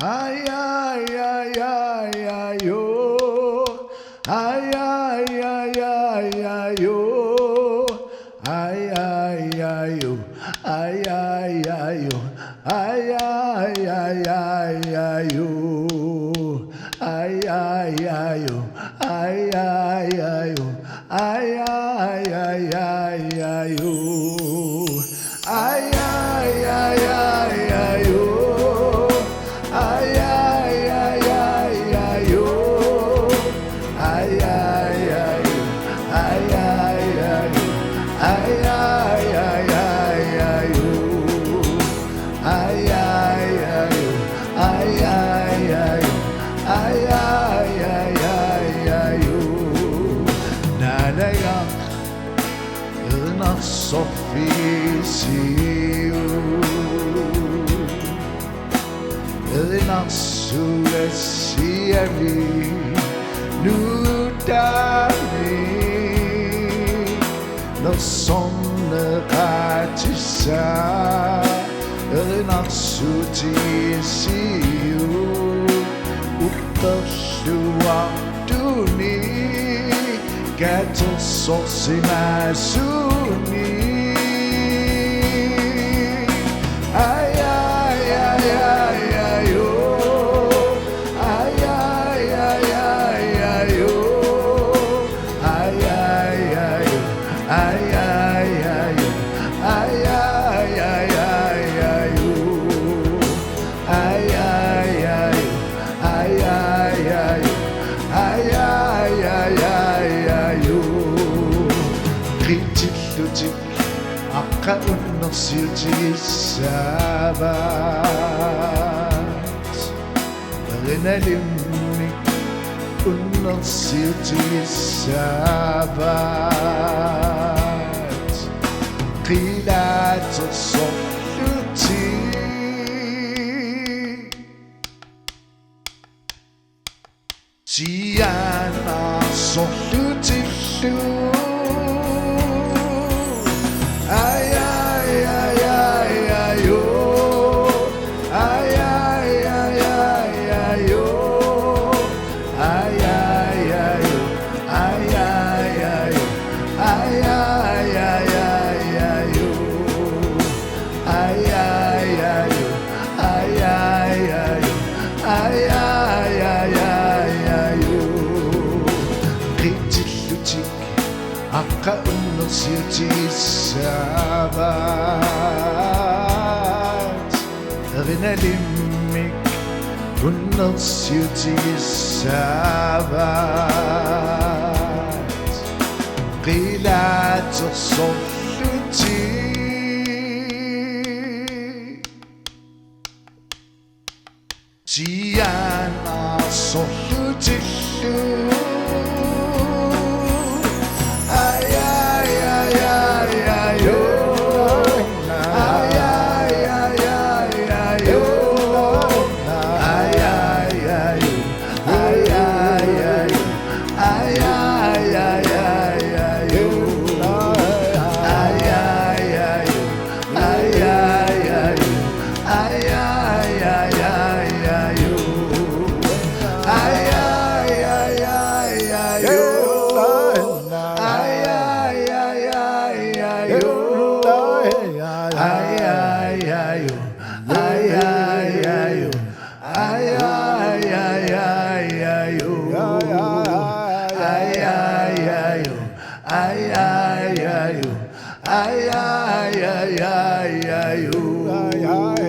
Ay, ay, ay, ay, ay, yo. Ay, ay, ay, ay, ay, yo. Ay, ay, ay, yo. Ay, ay, ay, yo. Ay, ay, ay, ay, ay, yo. Ay, ay, ay, yo. Ay, ay, ay, yo. Ay, ay, ay, ay, ay, yo. Ay, ay, ay, ay, ay, yo. Ay, ay, ay, ay, ay, yo. Ay, ay, ay, yo. Ay, ay, ay, yo. Ay, ay, ay, ay, ay, yo. Ay, ay, ay, yo. Ay, ay, ay, yo. Ay, ay, ay, ay, ay, yo. 나래가 enough of you. Enough to see every new day. No song 같이 사. Enough to see you. 웃더수와 두니 깨져 소심할 수니. Ay, ay, ay, ay, ay, yo. Ay, ay, ay, ay, ay, yo. Ay, ay, ay, yo. Ay, ay, ay, yo. Ay, ay, ay, ay, ay, yo. Ay, ay, ay, yo. Ay, ay, ay, yo. Ay, ay, ay, ay, ay, yo. Kritik 아까운 넋을지 사bat Adrenalin 넋을지 sabat Kilata solluti Gianna solluti Ay, ay, ay, ay, ay, yo. Ay, ay, ay, ay, ay, yo. Ay, ay, ay, yo. Ay, ay, ay, yo. Ay, ay, ay, ay, ay, yo. Ay, ay, ay, yo. Ay, ay, ay, yo. Ay, ay, ay, ay, ay, yo. 릿릿루직 아까운 넋을지 sabat Adrenalin 넋을지 sabat Kilata solluti Gianna solluti Ay, ay, ay, ay, ay, yo. Ay, ay, ay, ay, ay, yo. Ay, ay, ay, yo. Ay, ay, ay, yo. Ay, ay, ay, ay, ay, yo. Ay, ay, ay, yo. Ay, ay, ay, yo. Ay, ay, ay, ay, ay, yo. Ay, ay, ay, ay, ay, yo. Ay, ay, ay, ay, ay, yo. Ay, ay, ay, yo. Ay, ay, ay, yo. Ay, ay, ay, ay, ay, yo. Ay, ay, ay, yo. Ay, ay, ay, yo. Ay, ay, ay, ay, ay, yo.